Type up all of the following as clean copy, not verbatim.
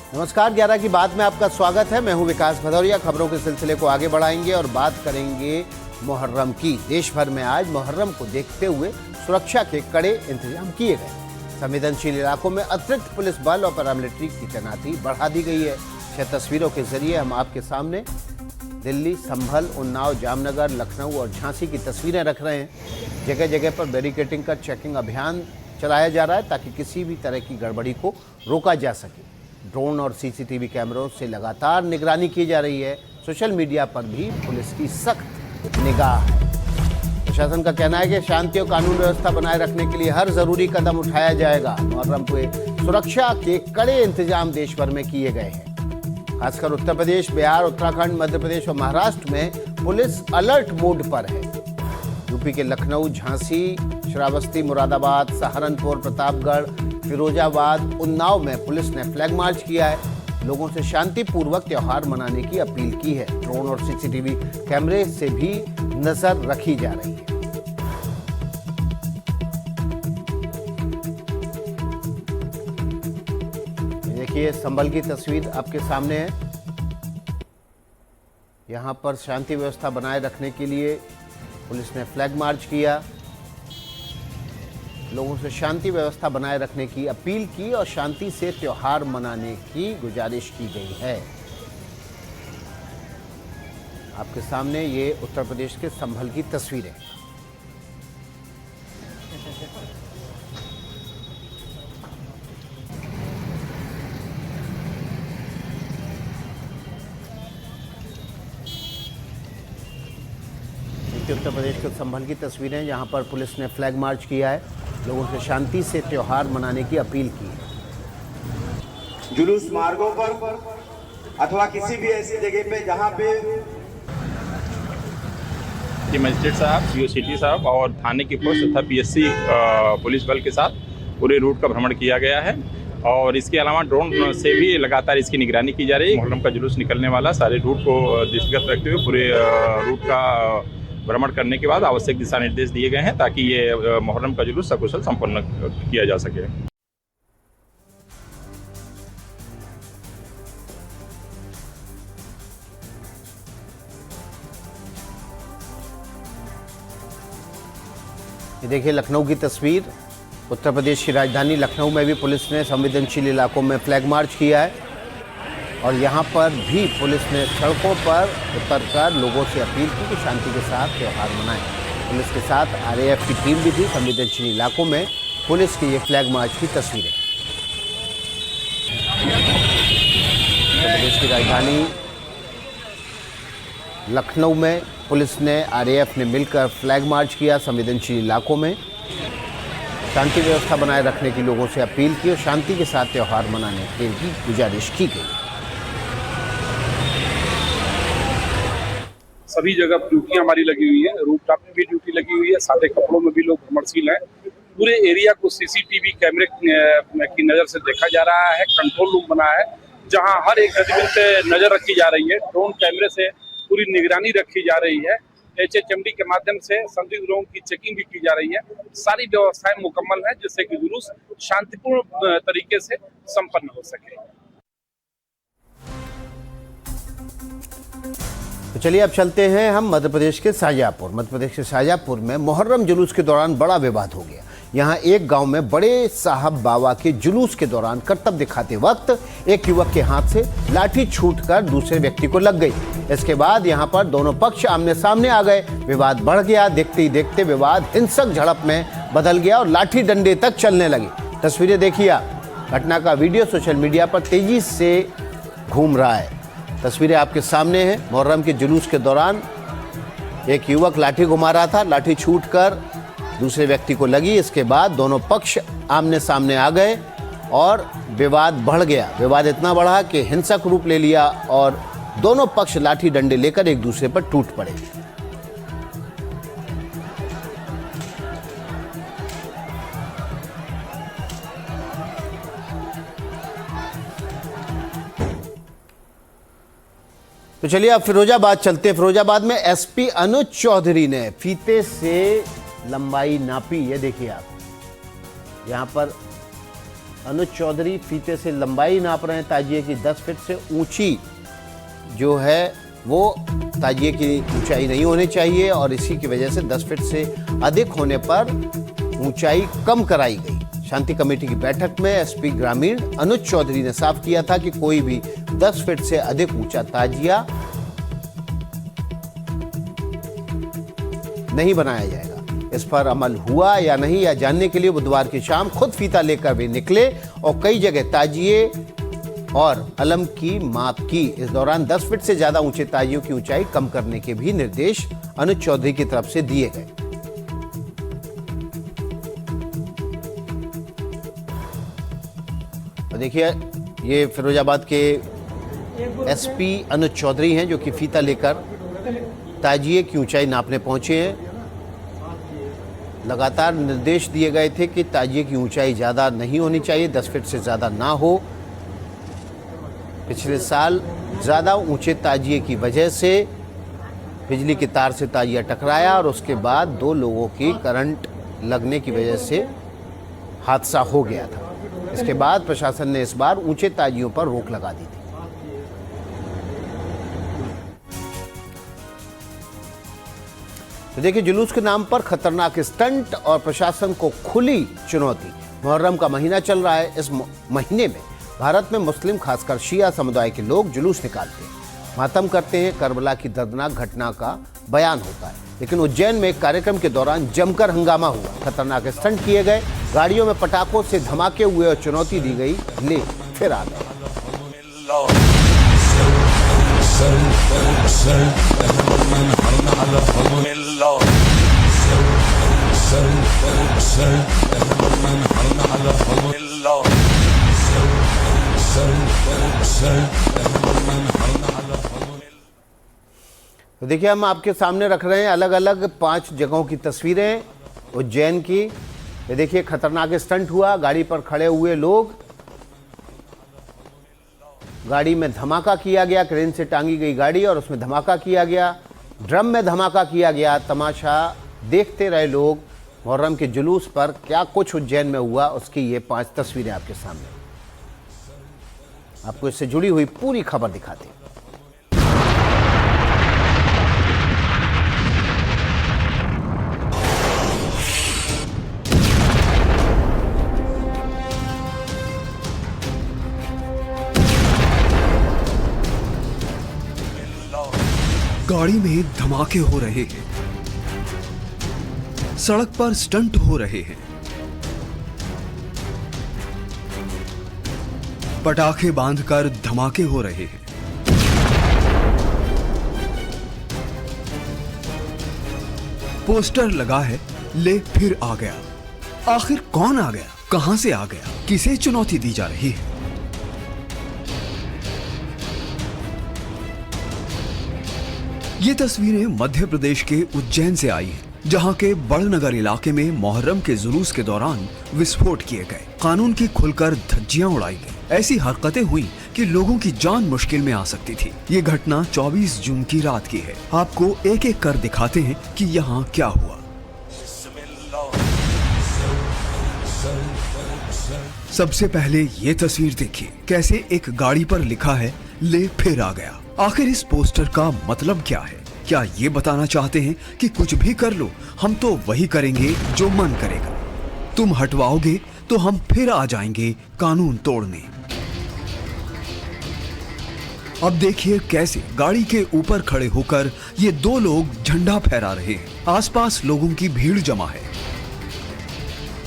नमस्कार, 11 की बात में आपका स्वागत है। मैं हूं विकास भदौरिया। खबरों के सिलसिले को आगे बढ़ाएंगे और बात करेंगे मुहर्रम की। देश भर में आज मुहर्रम को देखते हुए सुरक्षा के कड़े इंतजाम किए गए। संवेदनशील इलाकों में अतिरिक्त पुलिस बल और पैरामिलिट्री की तैनाती बढ़ा दी गई है। 6 तस्वीरों के जरिए हम आपके सामने दिल्ली, संभल, उन्नाव, जामनगर, लखनऊ और झांसी की तस्वीरें रख रहे हैं। जगह जगह पर बैरिकेडिंग कर चेकिंग अभियान चलाया जा रहा है ताकि किसी भी तरह की गड़बड़ी को रोका जा सके। ड्रोन और सीसीटीवी कैमरों से लगातार निगरानी की जा रही है। सोशल मीडिया पर भी पुलिस की सख्त निगाह है। प्रशासन का कहना है कि शांति और कानून व्यवस्था बनाए रखने के लिए हर जरूरी कदम उठाया जाएगा। मुहर्रम पे सुरक्षा के कड़े इंतजाम देश भर में किए गए हैं। खासकर उत्तर प्रदेश, बिहार, उत्तराखंड, मध्य प्रदेश और महाराष्ट्र में पुलिस अलर्ट मोड पर है। यूपी के लखनऊ, झांसी, श्रावस्ती, मुरादाबाद, सहारनपुर, प्रतापगढ़, फिरोजाबाद, उन्नाव में पुलिस ने फ्लैग मार्च किया है। लोगों से शांतिपूर्वक त्योहार मनाने की अपील की है। ड्रोन और सीसीटीवी कैमरे से भी नजर रखी जा रही है। देखिए, संभल की तस्वीर आपके सामने है। यहां पर शांति व्यवस्था बनाए रखने के लिए पुलिस ने फ्लैग मार्च किया, लोगों से शांति व्यवस्था बनाए रखने की अपील की और शांति से त्योहार मनाने की गुजारिश की गई है। आपके सामने ये उत्तर प्रदेश के संभल की तस्वीरें। उत्तर प्रदेश के संभल की तस्वीरें, जहां पर पुलिस ने फ्लैग मार्च किया है, लोगों से शांति से त्योहार मनाने की अपील की है। जुलूस मार्गों पर अथवा किसी भी ऐसी जगह पे जहां पे मजिस्ट्रेट साहब, सीओ सिटी साहब और थाने की पोस्ट तथा पीएससी पुलिस बल के साथ पूरे रूट का भ्रमण किया गया है और इसके अलावा ड्रोन से भी लगातार इसकी निगरानी की जा रही है। मुहर्रम का जुलूस निकलने वाला सारे रूट को दृष्टिगत रखते हुए पूरे रूट का भ्रमण करने के बाद आवश्यक दिशा निर्देश दिए गए हैं ताकि ये मुहर्रम का जुलूस सकुशल संपन्न किया जा सके। ये देखिए लखनऊ की तस्वीर। उत्तर प्रदेश की राजधानी लखनऊ में भी पुलिस ने संवेदनशील इलाकों में फ्लैग मार्च किया है और यहाँ पर भी पुलिस ने सड़कों पर उतरकर लोगों से अपील की कि शांति के साथ त्यौहार मनाएं। पुलिस के साथ आरएएफ की टीम भी थी। संवेदनशील इलाकों में पुलिस की ये फ्लैग मार्च की तस्वीरें। उत्तर प्रदेश की राजधानी लखनऊ में पुलिस ने, आरएएफ ने मिलकर फ्लैग मार्च किया। संवेदनशील इलाकों में शांति व्यवस्था बनाए रखने की लोगों से अपील की और शांति के साथ त्यौहार मनाने की गुजारिश की गई। सभी जगह ड्यूटियां हमारी लगी हुई है। रूफटॉप में भी ड्यूटी लगी हुई है। सादे कपड़ों में भी लोग भ्रमणशील हैं। पूरे एरिया को सीसीटीवी कैमरे की नज़र से देखा जा रहा है। कंट्रोल रूम बना है जहां हर एक गतिविधि पे नज़र रखी जा रही है। ड्रोन कैमरे से पूरी निगरानी रखी जा रही है। HHMD के माध्यम से संदिग्ध लोगों की चेकिंग भी की जा रही है। सारी व्यवस्थाएं मुकम्मल है जिससे कि जुलूस शांतिपूर्ण तरीके से संपन्न हो सके। तो चलिए अब चलते हैं हम मध्य प्रदेश के शाहजहाँपुर। मध्य प्रदेश के शाहजहाँपुर में मुहर्रम जुलूस के दौरान बड़ा विवाद हो गया। यहाँ एक गांव में बड़े साहब बाबा के जुलूस के दौरान कर्तव्य दिखाते वक्त एक युवक के हाथ से लाठी छूटकर दूसरे व्यक्ति को लग गई। इसके बाद यहाँ पर दोनों पक्ष आमने सामने आ गए। विवाद बढ़ गया। देखते ही देखते विवाद हिंसक झड़प में बदल गया और लाठी डंडे तक चलने लगी। तस्वीरें देखिए आप। घटना का वीडियो सोशल मीडिया पर तेजी से घूम रहा है। तस्वीरें आपके सामने हैं। मुहर्रम के जुलूस के दौरान एक युवक लाठी घुमा रहा था, लाठी छूटकर दूसरे व्यक्ति को लगी। इसके बाद दोनों पक्ष आमने सामने आ गए और विवाद बढ़ गया। विवाद इतना बढ़ा कि हिंसक रूप ले लिया और दोनों पक्ष लाठी डंडे लेकर एक दूसरे पर टूट पड़े। तो चलिए अब फिरोजाबाद चलते हैं। फिरोजाबाद में एसपी अनुज चौधरी ने फीते से लंबाई नापी। ये देखिए आप, यहाँ पर अनुज चौधरी फीते से लंबाई नाप रहे हैं ताजिए की। 10 फीट से ऊंची जो है वो ताजिए की ऊंचाई नहीं होनी चाहिए और इसी की वजह से 10 फीट से अधिक होने पर ऊंचाई कम कराई गई। शांति कमेटी की बैठक में एसपी ग्रामीण अनुज चौधरी ने साफ किया था कि कोई भी 10 फीट से अधिक ऊंचा ताजिया नहीं बनाया जाएगा। इस पर अमल हुआ या नहीं या जानने के लिए बुधवार की शाम खुद फीता लेकर भी निकले और कई जगह ताजिए और अलम की माप की। इस दौरान 10 फीट से ज्यादा ऊंचे ताजियों की ऊंचाई कम करने के भी निर्देश अनुज चौधरी की तरफ से दिए गए। और देखिए ये फिरोजाबाद के एसपी अनुज चौधरी हैं जो कि फीता लेकर ताजिए की ऊंचाई नापने पहुंचे हैं। लगातार निर्देश दिए गए थे कि ताजिए की ऊंचाई ज़्यादा नहीं होनी चाहिए, 10 फीट से ज़्यादा ना हो। पिछले साल ज़्यादा ऊंचे ताजिए की वजह से बिजली की तार से ताजिया टकराया और उसके बाद 2 लोगों की करंट लगने की वजह से हादसा हो गया था। इसके बाद प्रशासन ने इस बार ऊंचे ताजियों पर रोक लगा दी थी। तो देखिए जुलूस के नाम पर खतरनाक स्टंट और प्रशासन को खुली चुनौती। मुहर्रम का महीना चल रहा है। इस महीने में भारत में मुस्लिम खासकर शिया समुदाय के लोग जुलूस निकालते हैं, मातम करते हैं, करबला की दर्दनाक घटना का बयान होता है। लेकिन उज्जैन में एक कार्यक्रम के दौरान जमकर हंगामा हुआ, खतरनाक स्टंट किए गए, गाड़ियों में पटाखों से धमाके हुए और चुनौती दी गई, ले फिर आ गए। तो देखिए हम आपके सामने रख रहे हैं अलग अलग 5 जगहों की तस्वीरें उज्जैन की। ये देखिए खतरनाक स्टंट हुआ, गाड़ी पर खड़े हुए लोग, गाड़ी में धमाका किया गया, क्रेन से टांगी गई गाड़ी और उसमें धमाका किया गया, ड्रम में धमाका किया गया। तमाशा देखते रहे लोग। मुहर्रम के जुलूस पर क्या कुछ उज्जैन में हुआ उसकी ये 5 तस्वीरें आपके सामने, आपको इससे जुड़ी हुई पूरी खबर दिखाते हैं। गाड़ी में धमाके हो रहे हैं, सड़क पर स्टंट हो रहे हैं, पटाखे बांधकर धमाके हो रहे हैं। पोस्टर लगा है, ले फिर आ गया। आखिर कौन आ गया, कहां से आ गया, किसे चुनौती दी जा रही है? ये तस्वीरें मध्य प्रदेश के उज्जैन से आई हैं, जहां के बड़नगर इलाके में मुहर्रम के जुलूस के दौरान विस्फोट किए गए, कानून की खुलकर धज्जियां उड़ाई गई। ऐसी हरकतें हुई कि लोगों की जान मुश्किल में आ सकती थी। ये घटना 24 जून की रात की है। आपको एक एक कर दिखाते हैं कि यहाँ क्या हुआ। सबसे पहले ये तस्वीर देखिए, कैसे एक गाड़ी पर लिखा है, ले फिर आ गया। आखिर इस पोस्टर का मतलब क्या है? क्या ये बताना चाहते हैं कि कुछ भी कर लो, हम तो वही करेंगे जो मन करेगा। तुम हटवाओगे तो हम फिर आ जाएंगे कानून तोड़ने। अब देखिए कैसे गाड़ी के ऊपर खड़े होकर ये 2 लोग झंडा फहरा रहे हैं। आसपास लोगों की भीड़ जमा है।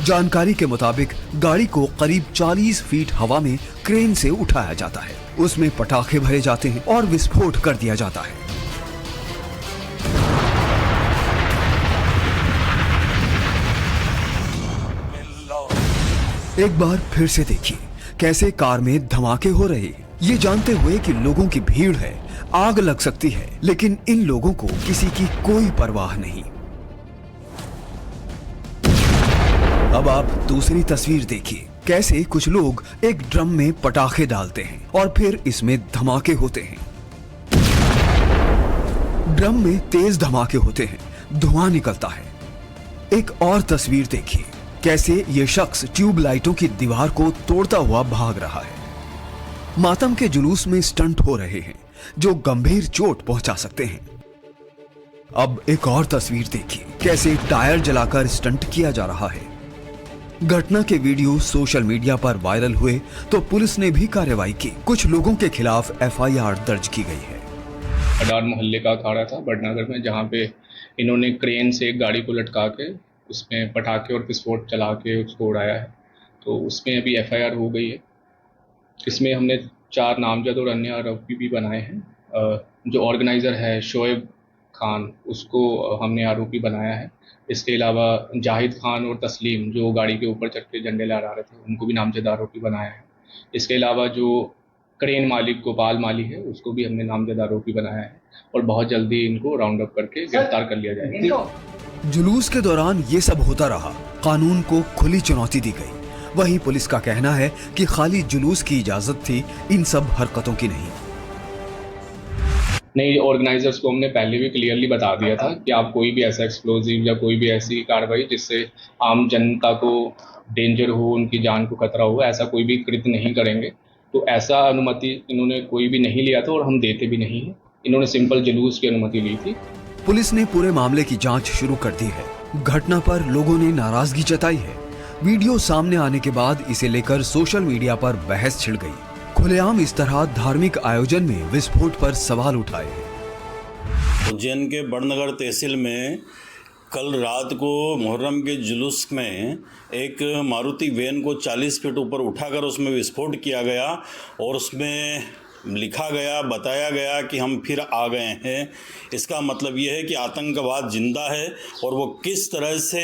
जानकारी के मुताबिक गाड़ी को करीब 40 फीट हवा में क्रेन से उठाया जाता है, उसमें पटाखे भरे जाते हैं और विस्फोट कर दिया जाता है। एक बार फिर से देखिए कैसे कार में धमाके हो रहे हैं, ये जानते हुए कि लोगों की भीड़ है, आग लग सकती है, लेकिन इन लोगों को किसी की कोई परवाह नहीं। अब आप दूसरी तस्वीर देखिए, कैसे कुछ लोग एक ड्रम में पटाखे डालते हैं और फिर इसमें धमाके होते हैं। ड्रम में तेज धमाके होते हैं, धुआं निकलता है। एक और तस्वीर देखिए, कैसे ये शख्स ट्यूब लाइटों की दीवार को तोड़ता हुआ भाग रहा है। मातम के जुलूस में स्टंट हो रहे हैं जो गंभीर चोट पहुंचा सकते हैं। अब एक और तस्वीर देखिए, कैसे टायर जलाकर स्टंट किया जा रहा है। घटना के वीडियो सोशल मीडिया पर वायरल हुए तो पुलिस ने भी कार्रवाई की। कुछ लोगों के खिलाफ FIR दर्ज की गई है। अडार मोहल्ले का अखाड़ा था बड़नगर में, जहाँ पे इन्होंने क्रेन से एक गाड़ी को लटका के उसमें पटाखे और विस्फोट चला के उसको उड़ाया है। तो उसमें अभी FIR हो गई है। इसमें हमने 4 नामजद और अन्य आरोपी भी बनाए हैं। जो ऑर्गेनाइज़र है शोएब खान, उसको हमने आरोपी बनाया है। इसके अलावा जाहिद खान और तस्लीम, जो गाड़ी के ऊपर चढ़ के झंडे लहरा रहे थे, उनको भी नामजद आरोपी बनाया है। इसके अलावा जो क्रेन मालिक गोपाल माली है, उसको भी हमने नामजद आरोपी बनाया है और बहुत जल्दी इनको राउंड अप करके गिरफ्तार कर लिया जाएगा। जुलूस के दौरान ये सब होता रहा, कानून को खुली चुनौती दी गई। वहीं पुलिस का कहना है कि खाली जुलूस की इजाजत थी, इन सब हरकतों की नहीं, ऑर्गेनाइजर्स को हमने पहले भी क्लियरली बता दिया था कि आप कोई भी ऐसा एक्सप्लोजिव या कोई भी ऐसी कार्रवाई जिससे आम जनता को डेंजर हो, उनकी जान को खतरा हो, ऐसा कोई भी कृत्य नहीं करेंगे। तो ऐसा अनुमति इन्होंने कोई भी नहीं लिया था और हम देते भी नहीं हैं। इन्होंने सिंपल जुलूस की अनुमति ली थी। पुलिस ने पूरे मामले की जांच शुरू कर दी है। घटना पर लोगों ने नाराजगी जताई है। वीडियो सामने आने के बाद इसे लेकर सोशल मीडिया पर बहस छिड़ गई। खुलेआम इस तरह धार्मिक आयोजन में विस्फोट पर सवाल उठाए हैं। उज्जैन के बड़नगर तहसील में कल रात को मुहर्रम के जुलूस में एक मारुति वैन को 40 फीट ऊपर उठाकर उसमें विस्फोट किया गया और उसमें लिखा गया, बताया गया कि हम फिर आ गए हैं। इसका मतलब ये है कि आतंकवाद जिंदा है और वो किस तरह से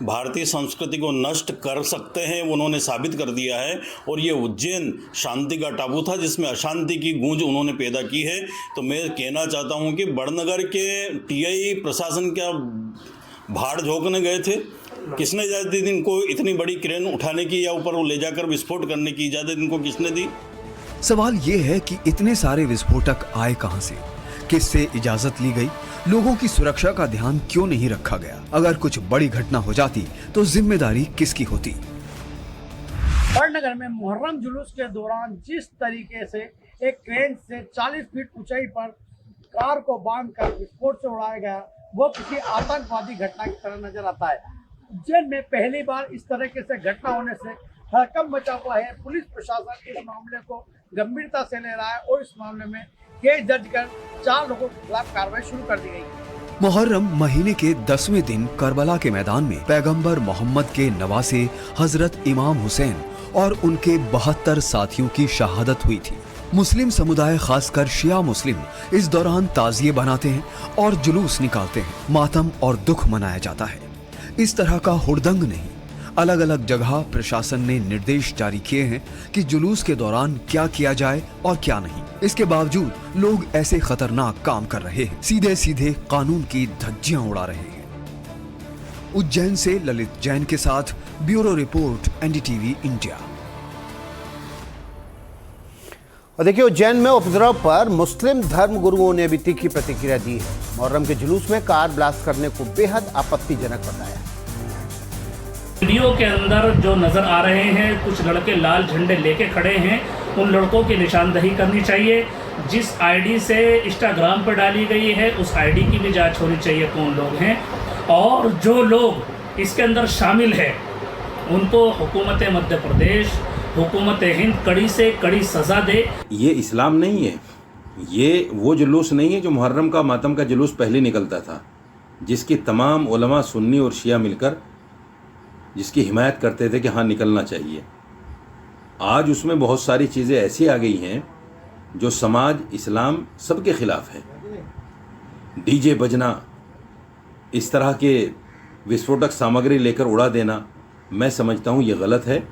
भारतीय संस्कृति को नष्ट कर सकते हैं उन्होंने साबित कर दिया है। और ये उज्जैन शांति का टापू था जिसमें अशांति की गूंज उन्होंने पैदा की है। तो मैं कहना चाहता हूँ कि बड़नगर के TI प्रशासन क्या भाड़ झोंकने गए थे? किसने इजाज़त दी इनको इतनी बड़ी क्रेन उठाने की या ऊपर ले जाकर विस्फोट करने की इजाज़त इनको किसने दी? सवाल ये है कि इतने सारे विस्फोटक आए कहां से, किससे इजाजत ली गई, लोगों की सुरक्षा का ध्यान क्यों नहीं रखा गया? अगर कुछ बड़ी घटना हो जाती तो जिम्मेदारी किसकी होती? बड़नगर में मुहर्रम जुलूस के दौरान जिस तरीके से एक क्रेन से 40 फीट ऊंचाई पर कार को बांधकर विस्फोट से उड़ाया गया, वो किसी आतंकवादी घटना की तरह नजर आता है। उज्जैन में पहली बार इस तरीके से घटना होने से हड़कंप मचा हुआ है। पुलिस प्रशासन इस मामले को गंभीरता से ले रहा है और इस मामले में केस दर्ज कर 4 लोगों के खिलाफ कार्रवाई शुरू कर दी गई। मुहर्रम महीने के 10वें दिन करबला के मैदान में पैगंबर मोहम्मद के नवासे हजरत इमाम हुसैन और उनके 72 साथियों की शहादत हुई थी। मुस्लिम समुदाय, खासकर शिया मुस्लिम, इस दौरान ताजिए बनाते हैं और जुलूस निकालते हैं। मातम और दुख मनाया जाता है। इस तरह का हुड़दंग नहीं। अलग अलग जगह प्रशासन ने निर्देश जारी किए हैं कि जुलूस के दौरान क्या किया जाए और क्या नहीं। इसके बावजूद लोग ऐसे खतरनाक काम कर रहे हैं, सीधे सीधे कानून की धज्जियां उड़ा रहे हैं। उज्जैन से ललित जैन के साथ ब्यूरो रिपोर्ट, NDTV इंडिया। और देखिए, उज्जैन में उपद्रव पर मुस्लिम धर्म गुरुओं ने भी तीखी प्रतिक्रिया दी है। मुहर्रम के जुलूस में कार ब्लास्ट करने को बेहद आपत्तिजनक बताया। वीडियो के अंदर जो नजर आ रहे हैं, कुछ लड़के लाल झंडे लेके खड़े हैं। उन लड़कों की निशानदही करनी चाहिए। जिस आईडी से इंस्टाग्राम पर डाली गई है, उस आईडी की भी जांच होनी चाहिए कौन लोग हैं। और जो लोग इसके अंदर शामिल हैं, उनको हुकूमत मध्य प्रदेश, हुकूमत हिंद कड़ी से कड़ी सज़ा दे। ये इस्लाम नहीं है, ये वो जुलूस नहीं है जो मुहर्रम का मातम का जुलूस पहले निकलता था, जिसकी तमाम उलमा सुन्नी और शिया मिलकर जिसकी हिमायत करते थे कि हाँ निकलना चाहिए। आज उसमें बहुत सारी चीज़ें ऐसी आ गई हैं जो समाज, इस्लाम सबके ख़िलाफ़ है। डीजे बजना, इस तरह के विस्फोटक सामग्री लेकर उड़ा देना, मैं समझता हूँ ये गलत है।